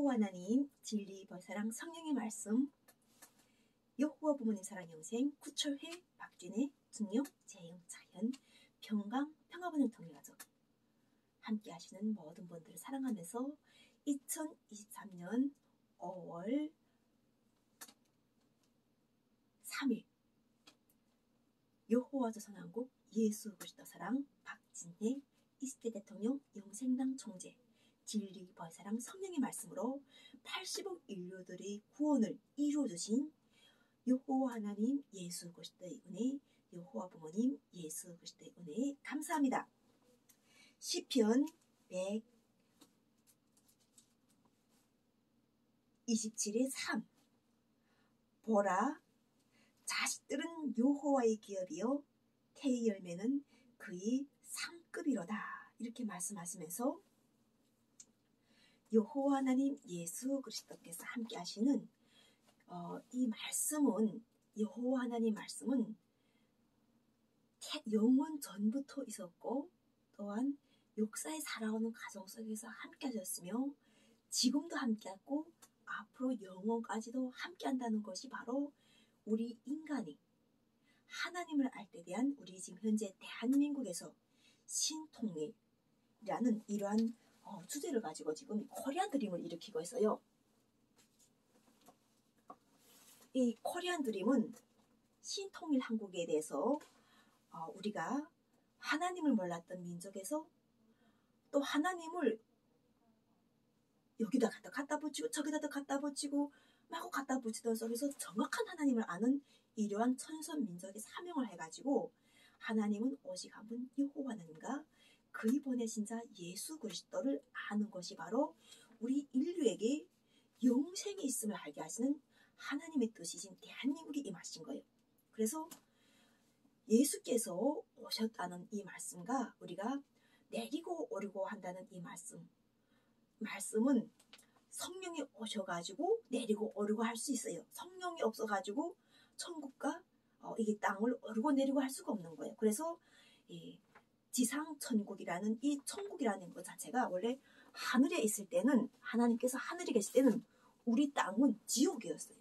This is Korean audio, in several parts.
여호와 하나님 진리 벌사랑 성령의 말씀 여호와 부모님 사랑 영생 구철회 박진혜 중령 재영 자연 평강 평화번영 통일가족 함께 하시는 모든 분들을 사랑하면서 2023년 5월 3일 여호와 조선왕국 예수 그리스도 사랑 박진혜 20대 대통령 영생당 총재 진리 벌사랑 성령의 말씀으로 80억 인류들의 구원을 이루어주신 여호와 하나님 예수 그리스도의 은혜, 여호와 부모님 예수 그리스도의 은혜에 감사합니다. 시편 127의 3 보라 자식들은 여호와의 기업이요 태의 열매는 그의 상급이로다 이렇게 말씀하시면서 여호와 하나님 예수 그리스도께서 함께 하시는 이 말씀은 여호와 하나님 말씀은 영원 전부터 있었고 또한 역사에 살아오는 가정 속에서 함께 하셨으며 지금도 함께하고 앞으로 영원까지도 함께한다는 것이 바로 우리 인간이 하나님을 알 때 대한 우리 지금 현재 대한민국에서 신통일이라는 이러한 주제를 가지고 지금 코리안 드림을 일으키고 있어요. 이 코리안 드림은 신통일 한국에 대해서 우리가 하나님을 몰랐던 민족에서 또 하나님을 여기다 갖다 붙이고 저기다 갖다 붙이고 마구 갖다 붙이던 속에서 정확한 하나님을 아는 이러한 천선 민족의 사명을 해가지고 하나님은 오직 한 분 여호와 하나님과 그의 보내신 자 예수 그리스도를 아는 것이 바로 우리 인류에게 영생이 있음을 알게 하시는 하나님의 뜻이신 대한민국에 임하신 거예요. 그래서 예수께서 오셨다는 이 말씀과 우리가 내리고 오르고 한다는 이 말씀은 성령이 오셔가지고 내리고 오르고 할 수 있어요. 성령이 없어가지고 천국과 이게 땅을 오르고 내리고 할 수가 없는 거예요. 그래서 지상 천국이라는 이 천국이라는 것 자체가 원래 하늘에 있을 때는 하나님께서 하늘에 계실 때는 우리 땅은 지옥이었어요.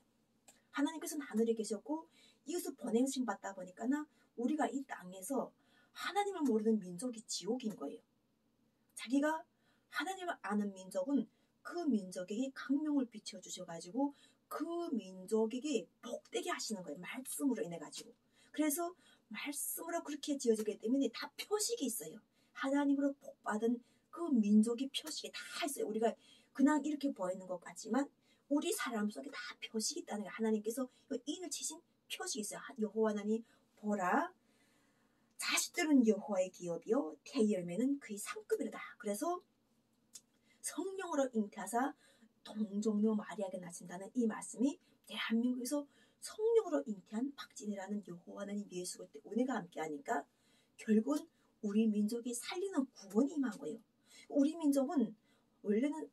하나님께서는 하늘에 계셨고 이것을 보내심 받다 보니까 우리가 이 땅에서 하나님을 모르는 민족이 지옥인 거예요. 자기가 하나님을 아는 민족은 그 민족에게 강명을 비춰주셔가지고 그 민족에게 복되게 하시는 거예요. 말씀으로 인해가지고. 그래서 말씀으로 그렇게 지어지기 때문에 다 표식이 있어요. 하나님으로 복받은 그 민족의 표식이 다 있어요. 우리가 그냥 이렇게 보이는 것 같지만 우리 사람 속에 다 표식이 있다는 거예요. 하나님께서 인을 치신 표식이 있어요. 여호와 하나님 보라 자식들은 여호와의 기업이요 태의 열매는 그의 상급이로다. 그래서 성령으로 잉태하사 동정녀 마리아에게 낳으신다는 이 말씀이 대한민국에서 성령으로 잉태한 박진혜라는 여호와 하나님 예수 그리스도의 은혜가 함께하니까 결국은 우리 민족이 살리는 구원이 임한 거예요. 우리 민족은 원래는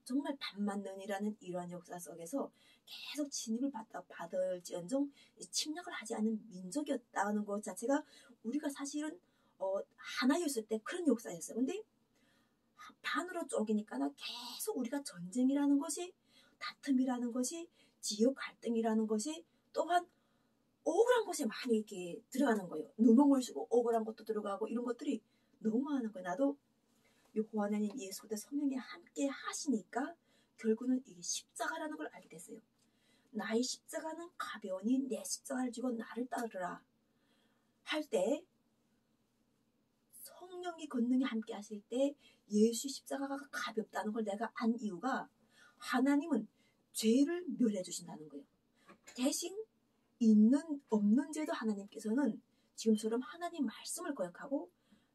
정말 반만년이라는 이러한 역사 속에서 계속 진입을 받을지언정 침략을 하지 않는 민족이었다는 것 자체가 우리가 사실은 하나였을 때 그런 역사였어요. 근데 반으로 쪼개니까 계속 우리가 전쟁이라는 것이 다툼이라는 것이 지역 갈등이라는 것이 또한 억울한 것에 많이 이렇게 들어가는 거예요. 누명을 쓰고 억울한 것도 들어가고 이런 것들이 너무 많은 거예요. 나도 여호와 하나님 예수 그리스도 성령이 함께 하시니까 결국은 이게 십자가라는 걸 알게 됐어요. 나의 십자가는 가벼우니 내 십자가를 지고 나를 따르라 할 때 성령이 권능이 함께 하실 때 예수 십자가가 가볍다는 걸 내가 안 이유가 하나님은 죄를 멸해 주신다는 거예요. 대신 있는 없는 죄도 하나님께서는 지금처럼 하나님 말씀을 거역하고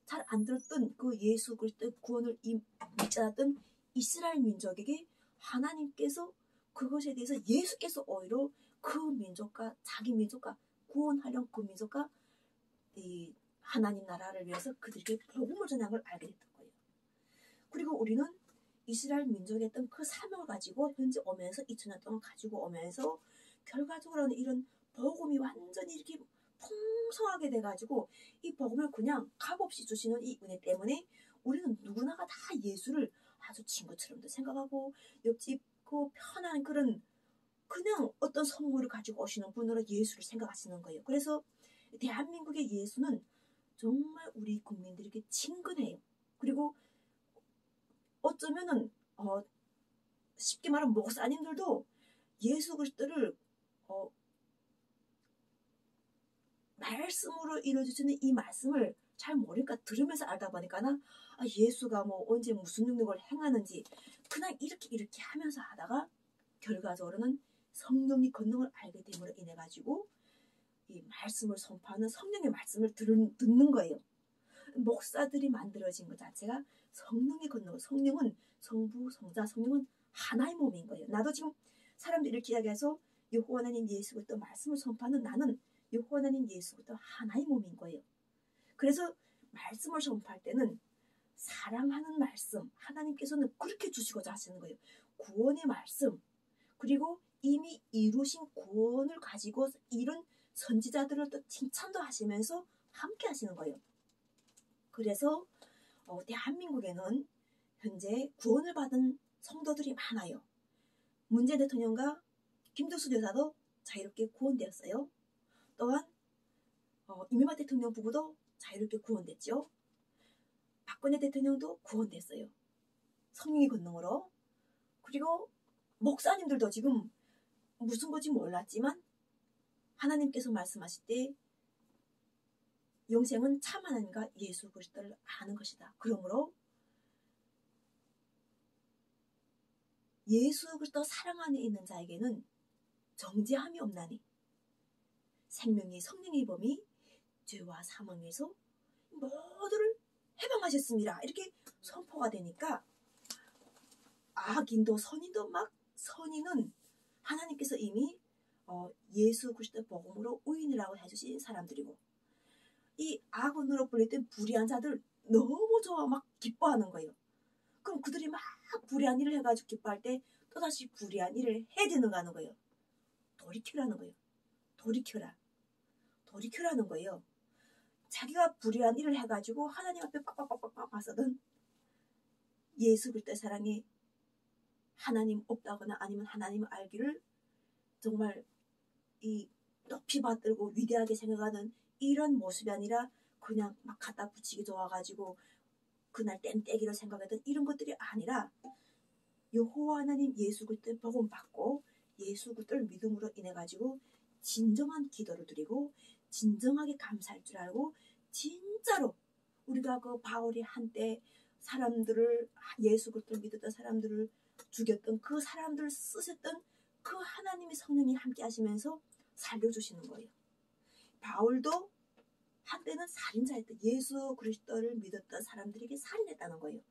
잘 안 들었던 그 예수 그리스도의 구원을 믿지 않았던 이스라엘 민족에게 하나님께서 그것에 대해서 예수께서 오히려 그 민족과 자기 민족과 구원하려는 그 민족과 이 하나님 나라를 위해서 그들에게 복음을 전한 걸 알게 됐던 거예요. 그리고 우리는 이스라엘 민족의 했던 그 사명을 가지고 현재 오면서 2000년 동안 가지고 오면서 결과적으로는 이런 복음이 완전히 이렇게 풍성하게 돼가지고 이 복음을 그냥 값없이 주시는 이 은혜 때문에 우리는 누구나가 다 예수를 아주 친구처럼도 생각하고 옆집 그 편한 그냥 어떤 선물을 가지고 오시는 분으로 예수를 생각하시는 거예요. 그래서 대한민국의 예수는 정말 우리 국민들에게 친근해요. 그리고 어쩌면은 쉽게 말하면 목사님들도 예수 그리스도를 말씀으로 이루어주시는 이 말씀을 잘 모르니까 들으면서 알다 보니까는 예수가 뭐 언제 무슨 능력을 행하는지 그냥 이렇게 하면서 하다가 결과적으로는 성령의 권능을 알게 됨으로 인해 가지고 이 말씀을 선포하는 성령의 말씀을 듣는 거예요. 목사들이 만들어진 것 자체가 성령의 권능, 성령은 성부, 성자, 성령은 하나의 몸인 거예요. 나도 지금 사람들이 이렇게 이야기해서 여호와 하나님 예수 그리스도 말씀을 선포하는 나는 여호와 하나님 예수 그리스도 하나의 몸인 거예요. 그래서 말씀을 선포할 때는 사랑하는 말씀, 하나님께서는 그렇게 주시고자 하시는 거예요. 구원의 말씀, 그리고 이미 이루신 구원을 가지고 이룬 선지자들을 또 칭찬도 하시면서 함께 하시는 거예요. 그래서 대한민국에는 현재 구원을 받은 성도들이 많아요. 문재인 대통령과 김덕수 여사도 자유롭게 구원되었어요. 또한 이명박 대통령 부부도 자유롭게 구원됐죠. 박근혜 대통령도 구원됐어요. 성령의 권능으로. 그리고 목사님들도 지금 무슨 건지 몰랐지만 하나님께서 말씀하실 때 영생은 참 하나님과 예수 그리스도를 아는 것이다. 그러므로 예수 그리스도 사랑 안에 있는 자에게는 정죄함이 없나니 생명의 성령의 범이 죄와 사망에서 모두를 해방하셨습니다. 이렇게 선포가 되니까 악인도 선인도 막 선인은 하나님께서 이미 예수 그리스도 복음으로 의인이라고 해주신 사람들이고 이 악인으로 불렸던 불의한 자들 너무 좋아 막 기뻐하는 거예요. 그럼 그들이 막 불의한 일을 해가지고 기뻐할 때 또다시 불의한 일을 해야 되는가 하는 거예요. 돌이켜라는 거예요. 돌이켜라는 거예요. 자기가 불의한 일을 해가지고 하나님 앞에 빡빡빡빡 봤거든. 예수 그리스도의 사랑이 하나님 없다거나 아니면 하나님을 알기를 정말 이 높이 받들고 위대하게 생각하는 이런 모습이 아니라 그냥 막 갖다 붙이기 좋아가지고 그날 땡떼기로 생각했던 이런 것들이 아니라 여호와 하나님 예수 그리스도의 복음 받고 예수 그리스도를 믿음으로 인해 가지고 진정한 기도를 드리고 진정하게 감사할 줄 알고 진짜로 우리가 그 바울이 한때 사람들을 예수 그리스도를 믿었던 사람들을 죽였던 그 사람들을 쓰셨던 그 하나님의 성령이 함께 하시면서 살려주시는 거예요. 바울도 한때는 살인자였던 예수 그리스도를 믿었던 사람들에게 살인했다는 거예요.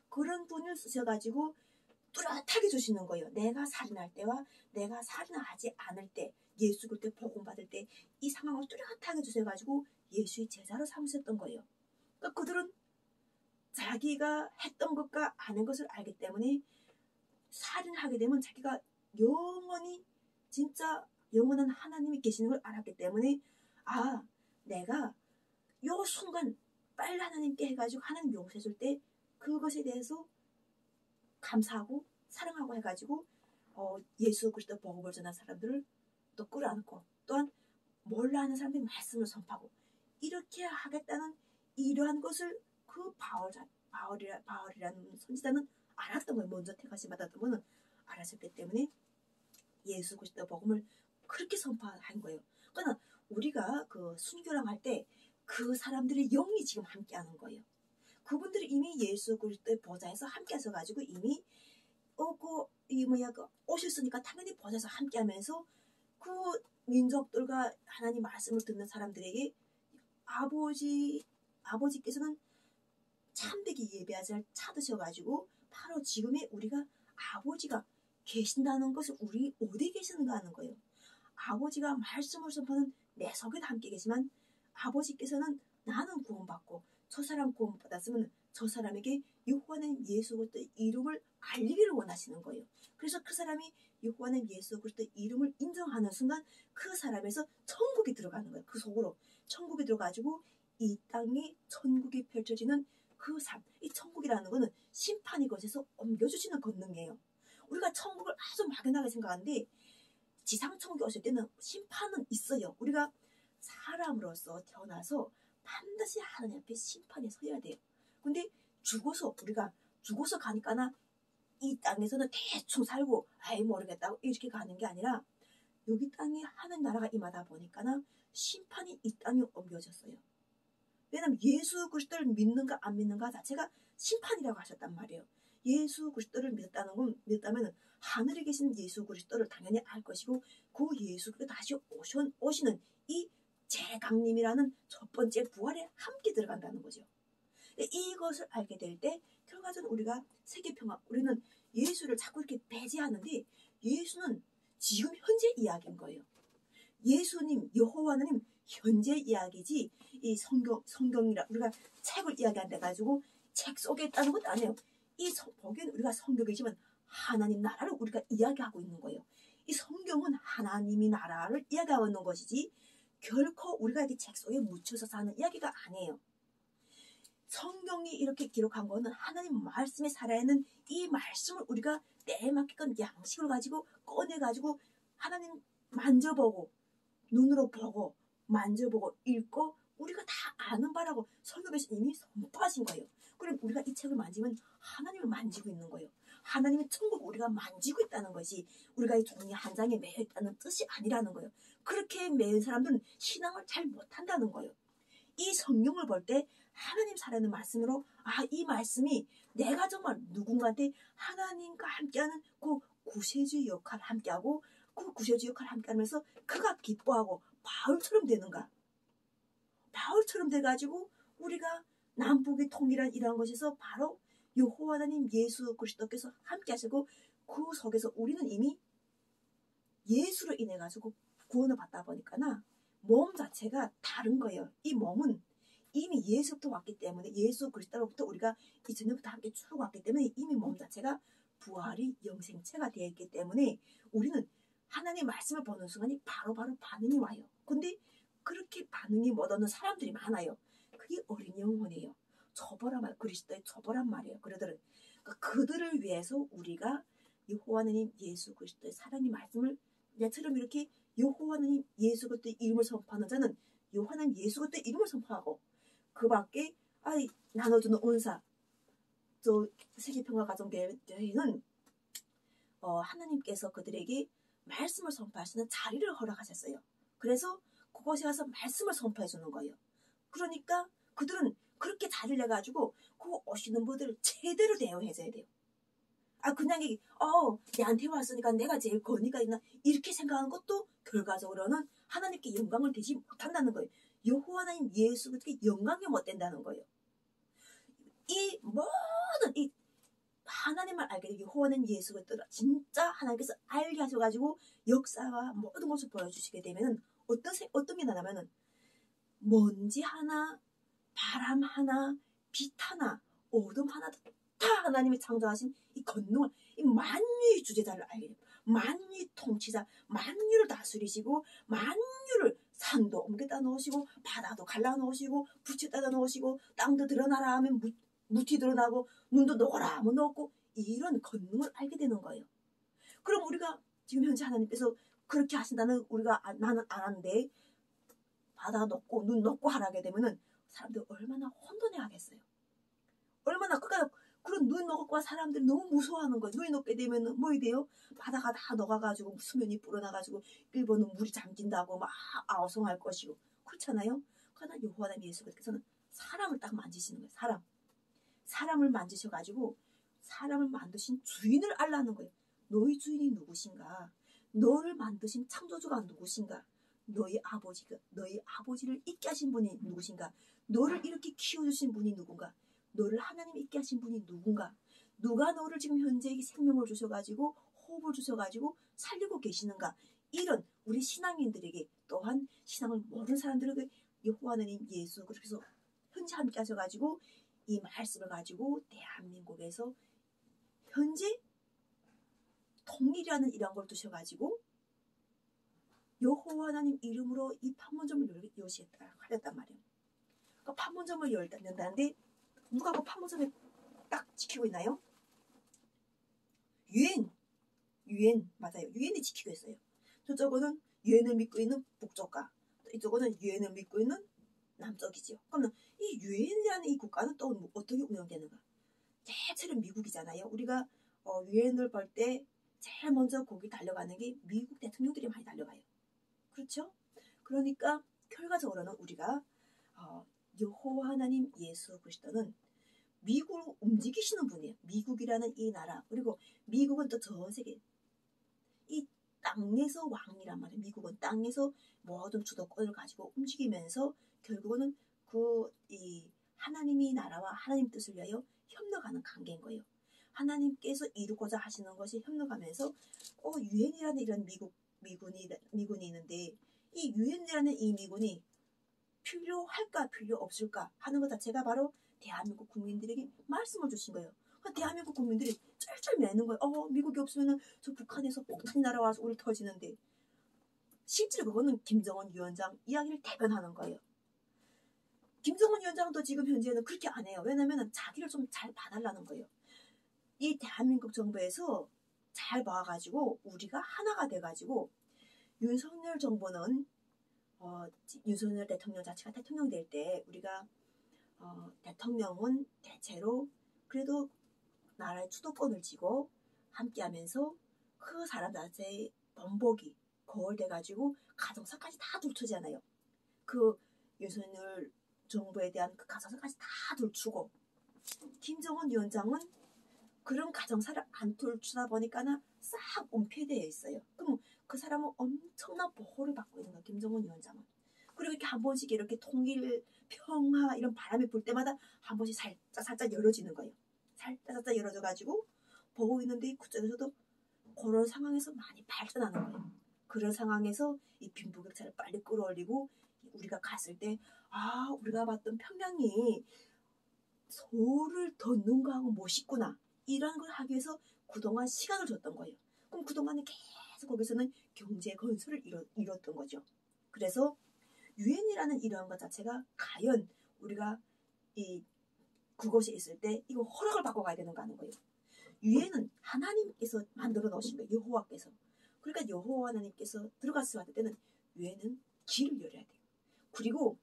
그런 분을 쓰셔가지고 뚜렷하게 주시는 거예요. 내가 살인할 때와 내가 살인하지 않을 때 예수 그리스도 복음 받을 때 이 상황을 뚜렷하게 주셔가지고 예수의 제자로 삼으셨던 거예요. 그러니까 그들은 자기가 했던 것과 아는 것을 알기 때문에 살인하게 되면 자기가 영원히 진짜 영원한 하나님이 계시는 걸 알았기 때문에 내가 요 순간 빨리 하나님께 해가지고 하나님 용서해 줄 때 그것에 대해서 감사하고 사랑하고 해가지고 예수 그리스도 복음을 전한 사람들을 또 끌어안고 또한 몰라 하는 사람들이 말씀을 선포하고 이렇게 하겠다는 이러한 것을 그 바울이라는 선지자는 알았던 거예요. 먼저 택하심 받았던 분은 알았었기 때문에 예수 그리스도 복음을 그렇게 선포한 거예요. 그러나 우리가 그 순교랑 할 때 그 사람들의 영이 지금 함께하는 거예요. 그분들이 이미 예수 그리스도의 보좌에서 함께 하셔가지고 이미 오셨으니까 당연히 보좌에서 함께하면서 그 민족들과 하나님 말씀을 듣는 사람들에게 아버지께서는 참되게 예배하자 찾으셔가지고 바로 지금의 우리가 아버지가 계신다는 것을 우리 어디 계시는가 하는 거예요. 아버지가 말씀을 선포하는 내 속에도 함께 계시지만 아버지께서는 나는 구원받고 저 사람 구원받았으면 저 사람에게 여호와는 예수 그리스도의 이름을 알리기를 원하시는 거예요. 그래서 그 사람이 여호와는 예수 그리스도의 이름을 인정하는 순간 그 사람에서 천국이 들어가는 거예요. 그 속으로 천국이 들어가지고 이 땅에 천국이 펼쳐지는 그 삶, 이 천국이라는 거는 심판의 것에서 옮겨주시는 권능이에요. 우리가 천국을 아주 막연하게 생각하는데 지상 천국에 오실 때는 심판은 있어요. 우리가 사람으로서 태어나서 반드시 하나님 앞에 심판에 서야 돼요. 근데 우리가 죽어서 가니까나 이 땅에서는 대충 살고 아이 모르겠다고 이렇게 가는 게 아니라 여기 땅에 하나님 나라가 임하다 보니까는 심판이 이 땅에 옮겨졌어요. 왜냐하면 예수 그리스도를 믿는가 안 믿는가 자체가 심판이라고 하셨단 말이에요. 예수 그리스도를 믿었다면 하늘에 계신 예수 그리스도를 당연히 알 것이고 그 예수 그리스도 다시 오시는 이 재강림이라는 첫 번째 부활에 함께 들어간다는 거죠. 이것을 알게 될 때 결과적으로 우리가 세계평화, 우리는 예수를 자꾸 이렇게 배제하는데 예수는 지금 현재 이야기인 거예요. 예수님, 여호와 하나님 현재 이야기지 이 성경이라 우리가 책을 이야기한다 가지고 책 속에 있다는 것도 아니에요. 보기에는 우리가 성경이지만 하나님 나라를 우리가 이야기하고 있는 거예요. 이 성경은 하나님이 나라를 이야기하고 있는 것이지 결코 우리가 이렇게 책 속에 묻혀서 사는 이야기가 아니에요. 성경이 이렇게 기록한 거는 하나님 말씀에 살아있는 이 말씀을 우리가 때에 맞게끔 양식을 가지고 꺼내가지고 하나님 만져보고 눈으로 보고 만져보고 읽고 우리가 다 아는 바라고 성경에서 이미 선포하신 거예요. 그럼 우리가 이 책을 만지면 하나님을 만지고 있는 거예요. 하나님의 천국을 우리가 만지고 있다는 것이 우리가 이 종이 한 장에 매여 있다는 뜻이 아니라는 거예요. 그렇게 매인 사람들은 신앙을 잘 못한다는 거예요. 이 성경을 볼 때 하나님 살아있는 말씀으로 이 말씀이 내가 정말 누군가한테 하나님과 함께하는 그 구세주의 역할을 함께하고 그 구세주의 역할을 함께하면서 그가 기뻐하고 바울처럼 되는가. 바울처럼 돼가지고 우리가 남북이 통일한 이러한 것에서 바로 여호와 하나님 예수 그리스도께서 함께하시고 그 속에서 우리는 이미 예수로 인해 가지고 구원을 받다 보니까나 몸 자체가 다른 거예요. 이 몸은 이미 예수부터 왔기 때문에 예수 그리스도로부터 우리가 2000년부터 함께 쭉 왔기 때문에 이미 몸 자체가 부활이 영생체가 되어 있기 때문에 우리는 하나님의 말씀을 보는 순간이 바로바로 반응이 와요. 근데 그렇게 반응이 못 오는 사람들이 많아요. 그게 어린 영혼이에요. 그리스도의 초보란 말이에요. 그러니까 그들을 위해서 우리가 여호와 하나님 예수 그리스도의 사랑의 말씀을 내처럼 이렇게 여호와 하나님 예수 그리스도의 이름을 선포하는 자는 여호와 하나님 예수 그리스도의 이름을 선포하고 그 밖에 나눠주는 온사 세계평화가정교회는 하나님께서 그들에게 말씀을 선포할 수 있는 자리를 허락하셨어요. 그래서 그곳에 가서 말씀을 선포해 주는 거예요. 그러니까 그들은 그렇게 자리를 내가지고 그 오시는 분들을 제대로 대우해줘야 돼요. 그냥 내한테 왔으니까 내가 제일 권위가 있나 이렇게 생각하는 것도 결과적으로는 하나님께 영광을 드리지 못한다는 거예요. 여호와 하나님 예수 그리스도께 영광이 못 된다는 거예요. 이 모든 이 하나님을 알게 되고 여호와 하나님 예수 그리스도를 진짜 하나님께서 알게 하셔가지고 역사와 모든 것을 보여주시게 되면은 어떤 게 나냐면은 먼지 하나, 바람 하나, 빛 하나, 어둠 하나 다 하나님이 창조하신 이 권능을 이 만유의 주제자를 알게 돼요. 만유의 통치자, 만유를 다스리시고 만유를 산도 옮겨다 놓으시고 바다도 갈라 놓으시고 불치 따다 놓으시고 땅도 드러나라 하면 무티 드러나고 눈도 녹아라 하면 녹고 이런 권능을 알게 되는 거예요. 그럼 우리가 지금 현재 하나님께서 그렇게 하신다는 우리가 나는 알았는데 바다 녹고 눈 녹고 하라게 되면은 사람들 얼마나 혼돈해 하겠어요. 얼마나 그런 눈 녹고 사람들이 너무 무서워하는 거예요. 눈이 녹게 되면은 뭐 돼요? 바다가 다 녹아가지고 수면이 불어나가지고 일본은 물이 잠긴다고 막 아우성할 것이고 그렇잖아요. 그러나 여호와 하나님 예수 그리스도께서는 사람을 딱 만지시는 거예요. 사람을 만지셔가지고 사람을 만드신 주인을 알라는 거예요. 너희 주인이 누구신가? 너를 만드신 창조주가 누구신가? 너희 아버지를 있게 하신 분이 누구신가? 너를 이렇게 키워주신 분이 누군가? 너를 하나님 있게 하신 분이 누군가? 누가 너를 지금 현재 생명을 주셔가지고 호흡을 주셔가지고 살리고 계시는가? 이런 우리 신앙인들에게 또한 신앙을 모르는 사람들에게 여호와 하나님 예수 그래서 현재 함께 하셔가지고 이 말씀을 가지고 대한민국에서 현재 통일이라는 이런 걸 두셔가지고 여호와 하나님 이름으로 이 판문점을 하렸단 말이에요. 그러니까 판문점을 연다는데 누가 그 판문점에 딱 지키고 있나요? 유엔 유엔 맞아요. 유엔이 지키고 있어요. 저쪽은 유엔을 믿고 있는 북쪽과 이쪽은 유엔을 믿고 있는 남쪽이지요. 그러면 이 유엔이라는 이 국가는 또 어떻게 운영되는가? 대체로 미국이잖아요. 우리가 유엔을 볼 때 제일 먼저 거기 달려가는 게 미국 대통령들이 많이 달려가요. 그렇죠? 그러니까 결과적으로는 우리가 여호와 하나님 예수 그리스도는 미국을 움직이시는 분이에요. 미국이라는 이 나라, 그리고 미국은 또 전 세계 이 땅에서 왕이란 말이에요. 미국은 땅에서 모든 주도권을 가지고 움직이면서 결국은 이 하나님이 나라와 하나님 뜻을 위하여 협력하는 관계인 거예요. 하나님께서 이루고자 하시는 것이 협력하면서 유엔이라는 이런 미군이 있는데 이 유엔이라는 이 미군이 필요할까 필요 없을까 하는 것 자체가 바로 대한민국 국민들에게 말씀을 주신 거예요. 대한민국 국민들이 쩔쩔 매는 거예요. 미국이 없으면 저 북한에서 폭탄이 날아와서 우리 터지는데 실제로 그거는 김정은 위원장 이야기를 대변하는 거예요. 김정은 위원장도 지금 현재는 그렇게 안 해요. 왜냐하면 자기를 좀 잘 봐달라는 거예요. 이 대한민국 정부에서 잘 봐가지고 우리가 하나가 돼가지고 윤석열 정부는 윤석열 대통령 자체가 대통령 될 때 우리가 대통령은 대체로 그래도 나라의 주도권을 쥐고 함께하면서 그 사람 자체의 번복이 거울돼가지고 가정사까지 다 둘쳐지잖아요. 그 윤석열 정부에 대한 그 가정사까지 다 둘추고 김정은 위원장은 그런 가정사를 안 둘추다 보니까는 싹 은폐되어 있어요. 그럼 그 사람은 엄청난 보호를 받고 있는 거예요. 김정은 위원장은. 그리고 이렇게 한 번씩 이렇게 통일, 평화 이런 바람이 불 때마다 한 번씩 살짝 열어지는 거예요. 살짝 열어져가지고 보고 있는데 그쪽에서도 그런 상황에서 많이 발전하는 거예요. 그런 상황에서 이 빈부격차를 빨리 끌어올리고 우리가 갔을 때 우리가 봤던 평양이 서울을 더 능가하고 멋있구나 이런 걸 하기 위해서 그동안 시간을 줬던 거예요. 그럼 그동안에 계속 거기서는 경제 건설을 이뤘던 거죠. 그래서 유엔이라는 이러한 것 자체가 과연 우리가 그곳에 있을 때 이거 허락을 받고 가야 되는가 하는 거예요. 유엔은 하나님께서 만들어 놓으신 거예요. 여호와께서. 그러니까 여호와 하나님께서 들어갔을 때는 유엔은 길을 열어야 돼요. 그리고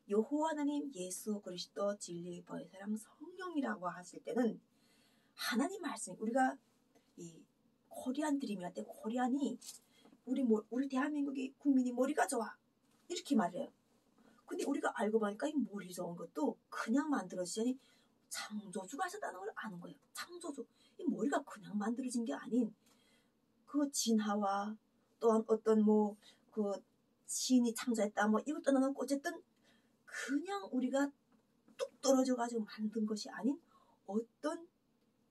여호와 하나님 예수 그리스도 진리 보혜사 사랑 성령이라고 하실 때는 하나님 말씀 우리가 이 코리안 드림이랄 때 코리안이 우리 대한민국의 국민이 머리가 좋아 이렇게 말해요. 근데 우리가 알고 보니까 이 머리 좋은 것도 그냥 만들어지지 않니 창조주가 하셨다는 걸 아는 거예요. 창조주. 이 머리가 그냥 만들어진 게 아닌 그 진화와 또한 어떤 그 신이 창조했다 이걸 떠나놓고 어쨌든 그냥 우리가 뚝 떨어져가지고 만든 것이 아닌 어떤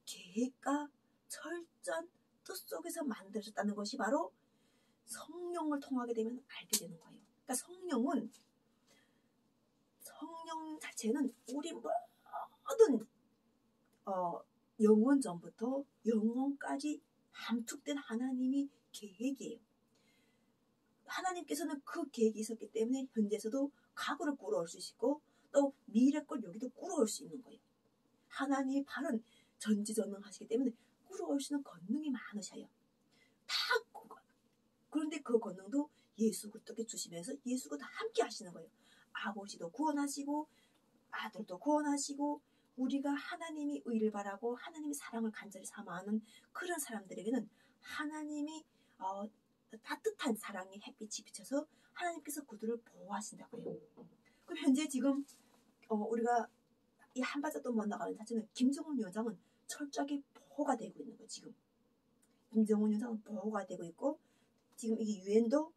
계획과 철저한 뜻 속에서 만들어졌다는 것이 바로 성령을 통하게 되면 알게 되는 거예요. 그러니까 성령 자체는 우리 모든 영원 전부터 영원까지 함축된 하나님이 계획이에요. 하나님께서는 그 계획이 있었기 때문에 현재에서도 과거를 끌어올 수 있고 또 미래 걸 여기도 끌어올 수 있는 거예요. 하나님의 발은 전지전능하시기 때문에 끌어올 수 있는 권능이 많으셔요. 그런데 그 권능도 예수 그리스도께 주시면서 예수가 다 함께 하시는 거예요. 아버지도 구원하시고 아들도 구원하시고 우리가 하나님이 의를 바라고 하나님의 사랑을 간절히 사모하는 그런 사람들에게는 하나님이 따뜻한 사랑의 햇빛이 비쳐서 하나님께서 그들을 보호하신다고요. 그럼 현재 지금 우리가 이 한 발짝도 못 나가는 자체는 김정은 위원장은 철저하게 보호가 되고 있는 거예요. 지금 김정은 위원장은 보호가 되고 있고 지금 이게 유엔도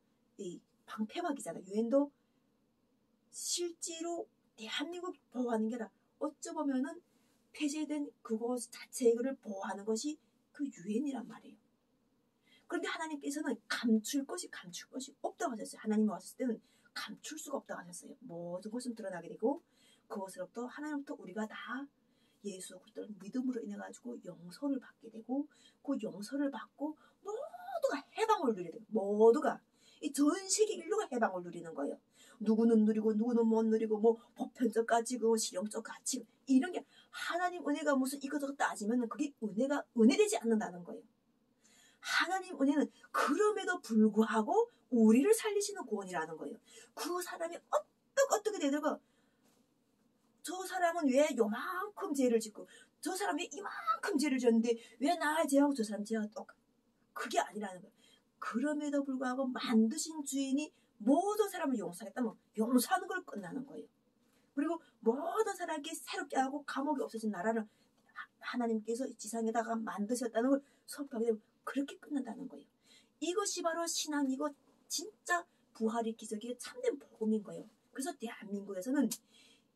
방패막이잖아요. 유엔도 실제로 대한민국 보호하는 게 아니라 어쩌 보면은 폐쇄된 그것 자체를 보호하는 것이 그 유엔이란 말이에요. 그런데 하나님께서는 감출 것이 없다고 하셨어요. 하나님이 왔을 때는 감출 수가 없다고 하셨어요. 모든 것은 드러나게 되고 그것으로부터 하나님부터 우리가 다 예수 그리스도를 믿음으로 인해 가지고 용서를 받게 되고 그 용서를 받고 모두가 해방을 누리게 되고 모두가 이 전 세계 인류가 해방을 누리는 거예요. 누구는 누리고 누구는 못 누리고 보편적 가치고 실용적 가치 이런 게 하나님 은혜가 무슨 이것저것 따지면 그게 은혜되지 않는다는 거예요. 하나님 은혜는 그럼에도 불구하고 우리를 살리시는 구원이라는 거예요. 그 사람이 어떻게 되다가 저 사람은 왜 요만큼 죄를 짓고 저 사람이 이만큼 죄를 졌는데 왜 나의 죄하고 저 사람 죄하고 똑같아. 그게 아니라는 거예요. 그럼에도 불구하고 만드신 주인이 모든 사람을 용서하겠다면 용서하는 걸 끝나는 거예요. 그리고 모든 사람에게 새롭게 하고 감옥이 없어진 나라를 하나님께서 지상에다가 만드셨다는 걸 선포하게 되면 그렇게 끝난다는 거예요. 이것이 바로 신앙이고 진짜 부활의 기적이 참된 복음인 거예요. 그래서 대한민국에서는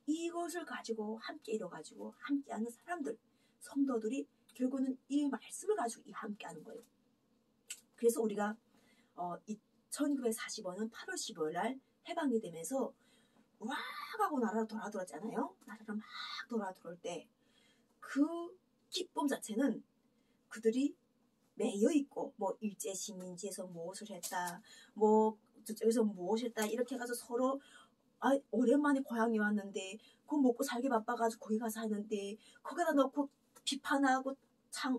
이것을 가지고 함께 이뤄가지고 함께하는 사람들, 성도들이 결국은 이 말씀을 가지고 함께하는 거예요. 그래서 우리가 1945년 8월 15일 날 해방이 되면서 와 하고 나라로 돌아들었잖아요. 나라로 막 돌아들을 때 그 기쁨 자체는 그들이 매여 있고 뭐 일제시민지에서 무엇을 했다, 뭐 저쪽에서 무엇을 했다 이렇게 해가지고 서로 오랜만에 고향에 왔는데 그거 먹고 살기 바빠가지고 거기 가서 하는데 거기다 넣고 비판하고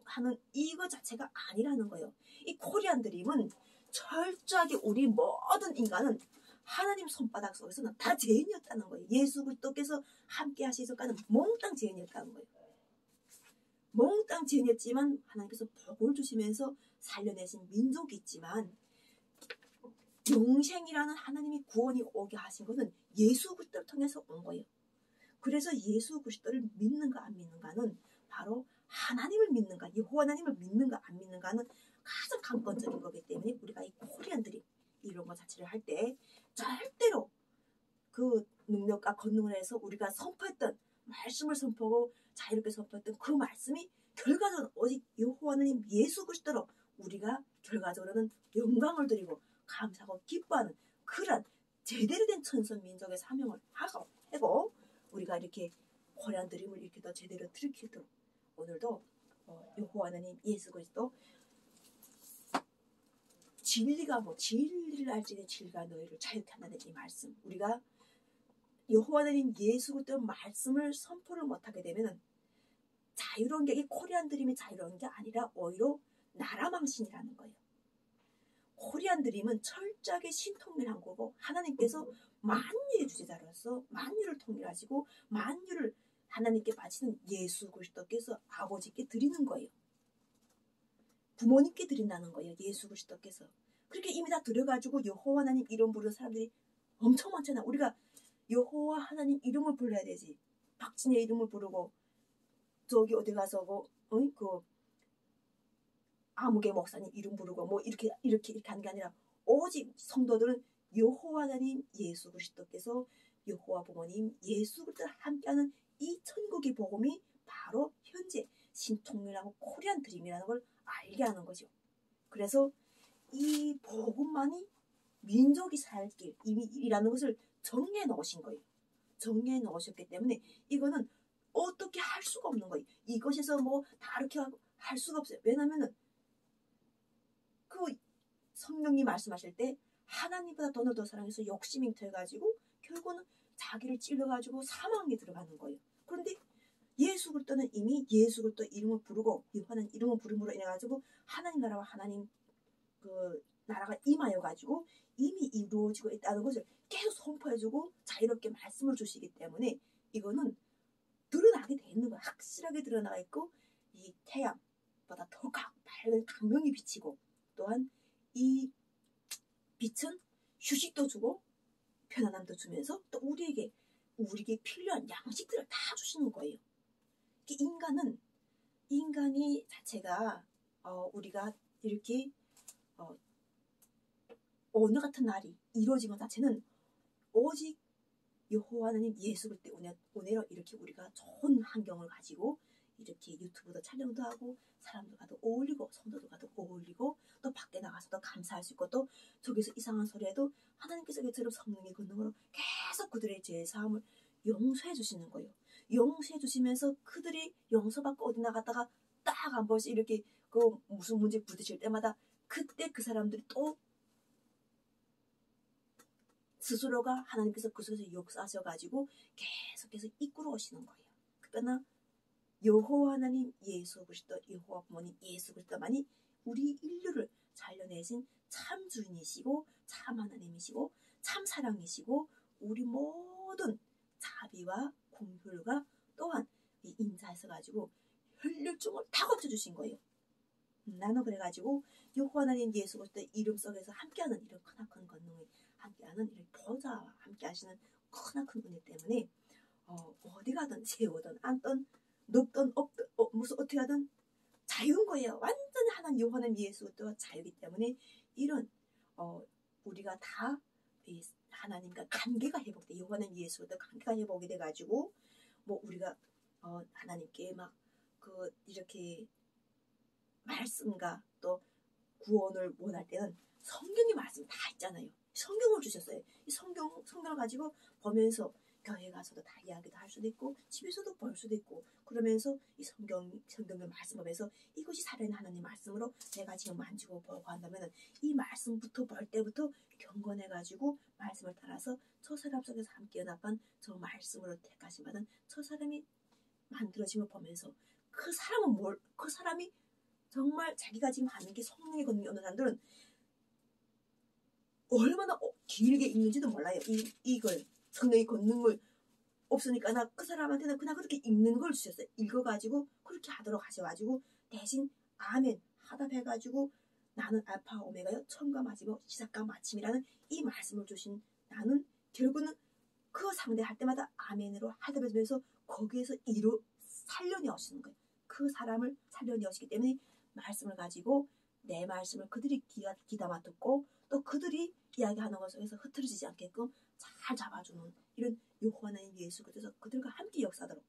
하는 이거 자체가 아니라는 거예요. 이 코리안 드림은 철저하게 우리 모든 인간은 하나님 손바닥 속에서는 다 죄인이었다는 거예요. 예수 그리스도께서 함께 하시기까지는 몽땅 죄인이었다는 거예요. 몽땅 죄인이었지만 하나님께서 복을 주시면서 살려내신 민족이 있지만 영생이라는 하나님이 구원이 오게 하신 것은 예수 그리스도를 통해서 온 거예요. 그래서 예수 그리스도를 믿는가 안 믿는가는 바로 하나님을 믿는가, 여호와 하나님을 믿는가 안 믿는가는 가장 관건적인 거기 때문에 우리가 이 코리안들이 이런 것 자체를 할 때 절대로 그 능력과 권능을 해서 우리가 선포했던 말씀을 선포하고 자유롭게 선포했던 그 말씀이 결과적으로 오직 여호와 하나님 예수 그리스도로 우리가 결과적으로는 영광을 드리고 감사하고 기뻐하는 그런 제대로 된 천선 민족의 사명을 하고 우리가 이렇게 코리안 드림을 이렇게 더 제대로 들키도록 오늘도 여호와 하나님 예수 그리스도 진리가 진리를 알지니 진리가 너희를 자유케 한다는 이 말씀 우리가 여호와 하나님 예수 그리스도 말씀을 선포를 못하게 되면 자유로운 게 이 코리안 드림이 자유로운 게 아니라 오히려 나라 망신이라는 거예요. 코리안 드림은 철저하게 신통일한 거고 하나님께서 만유의 주제자로서 만유를 통일하시고 만유를 하나님께 바치는 예수 그리스도께서 아버지께 드리는 거예요. 부모님께 드린다는 거예요. 예수 그리스도께서. 그렇게 이미 다 드려가지고 여호와 하나님 이름 부르는 사람들이 엄청 많잖아. 우리가 여호와 하나님 이름을 불러야 되지. 박진의 이름을 부르고 저기 어디 가서 그 아무개 목사님 이름 부르고 뭐 이렇게 하는 게 아니라 오직 성도들은 여호와 하나님 예수 그리스도께서 여호와 부모님 예수 그리스도와 함께하는 이 천국의 복음이 바로 현재 신통일하고 코리안 드림이라는 걸 알게 하는 거죠. 그래서 이 복음만이 민족이 살 길이라는 것을 정해 놓으신 거예요. 정해 놓으셨기 때문에 이거는 어떻게 할 수가 없는 거예요. 이것에서 뭐 다 이렇게 할 수가 없어요. 왜냐면은 그 성령님 말씀하실 때 하나님보다 돈을 더 사랑해서 욕심이 터가지고 결국은 자기를 찔러가지고 사망에 들어가는 거예요. 그런데 예수 그리스도는 이미 예수 그리스도 이름을 부르고 여호와는 이름을 부름으로 인해 가지고 하나님 나라와 하나님 그 나라가 임하여가지고 이미 이루어지고 있다는 것을 계속 선포해주고 자유롭게 말씀을 주시기 때문에 이거는 드러나게 돼 있는 거야. 확실하게 드러나 있고 이 태양보다 더 밝은 강명이 비치고 또한 이 빛은 휴식도 주고 편안함도 주면서 또 우리에게 필요한 양식들을 다 주시는 거예요. 인간이 자체가 우리가 이렇게 어느 같은 날이 이루어진 것 자체는 오직 여호와 하나님 예수 그리스도 은혜로 이렇게 우리가 좋은 환경을 가지고 이렇게 유튜브도 촬영도 하고 사람들과도 어울리고 성도들과도 어울리고 또 밖에 나가서도 감사할 수 있고 또 저기서 이상한 소리 해도 하나님께서 이처럼 성령의 권능으로 계속 그들의 죄사함을 용서해 주시는 거예요. 용서해 주시면서 그들이 용서받고 어디 나갔다가 딱 한 번씩 이렇게 그 무슨 문제 부딪힐 때마다 그때 그 사람들이 또 스스로가 하나님께서 그 속에서 역사하셔가지고 계속해서 이끌어 오시는 거예요. 그러나 여호와 하나님 예수 그리스도 여호와 부모님 예수 그리스도만이 우리 인류를 살려내신 참 주인이시고 참 하나님이시고 참 사랑이시고 우리 모든 자비와 공효가 또한 인자해서 가지고 혈류증을 다 고쳐주신 거예요. 나는 그래가지고 여호와 하나님 예수 그리스도의 이름 속에서 함께하는 이런 크나큰 권능을 함께하는 이런 보좌와 함께하시는 크나큰 은혜 때문에 어디 가든 세우든 앉든 눕든 없든 무슨 어떻게 하든 자유인 거예요. 완전히 하나님 여호와 하나님 예수 그리스도가 자유이기 때문에 이런 우리가 다 하나님과 관계가 회복돼 여호와 하나님 예수 그리스도 관계가 회복이 돼가지고 뭐 우리가 하나님께 막 이렇게 말씀과 또 구원을 원할 때는 성경의 말씀 다 있잖아요. 성경을 주셨어요. 이 성경을 가지고 보면서 교회 가서도 다 이야기도 할 수도 있고 집에서도 볼 수도 있고 그러면서 이 성경의 말씀 보면서 이것이 살아있는 하나님 말씀으로 내가 지금 만지고 보고 한다면 이 말씀부터 볼 때부터 경건해가지고 말씀을 따라서 저 사람 속에서 함께 연합한 저 말씀으로 택하신 받은 저 사람이 만들어짐을 보면서 그 사람이 정말 자기가 지금 하는 게 성령의 권능이 없는 사람들은 얼마나 길게 읽는지도 몰라요. 이걸 성령의 권능을 없으니까 나 그 사람한테는 그냥 그렇게 읽는 걸 주셨어요. 읽어가지고 그렇게 하도록 하셔가지고 대신 아멘 하답해가지고 나는 알파 오메가요 처음과 마지막 시작과 마침이라는 이 말씀을 주신 나는 결국은 그 상대할 때마다 아멘으로 하답해주면서 거기에서 살려내시는 거예요. 그 사람을 살려내시기 때문에 말씀을 가지고 내 말씀을 그들이 귀담아 듣고 또 그들이 이야기하는 것 속에서 흐트러지지 않게끔 잘 잡아주는 이런 여호와 하나님 예수 그리스도 그들과 함께 역사하도록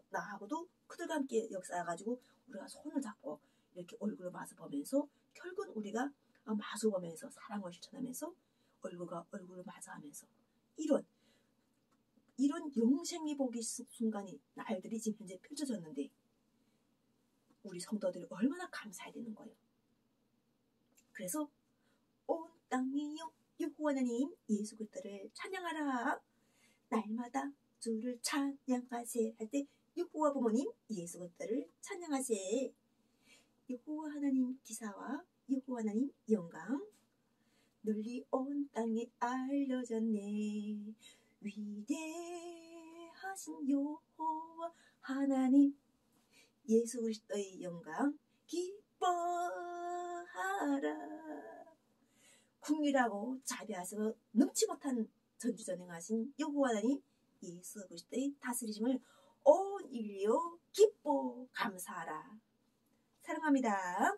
나하고도 그들과 함께 역사해가지고 우리가 손을 잡고 이렇게 얼굴을 마주보면서 결국은 우리가 마주보면서 사랑을 실천하면서 얼굴과 얼굴을 마주하면서 이런 영생이 보기 순간이 날들이 지금 현재 펼쳐졌는데 우리 성도들이 얼마나 감사해야 되는 거예요. 그래서 온 땅이여 여호와 하나님 예수 그리스도를 찬양하라. 날마다 주를 찬양하세 할 때 여호와 부모님 예수 그리스도를 찬양하세. 여호와 하나님 기사와 여호와 하나님 영광 널리 온 땅에 알려졌네. 위대하신 여호와 하나님 예수 그리스도의 영광 기뻐하라. 궁일하고 자비하셔서 넘치 못한 전지전능하신 여호와 하나님 예수 그리스도의 다스리심을 온 인류 기뻐 감사하라. 사랑합니다.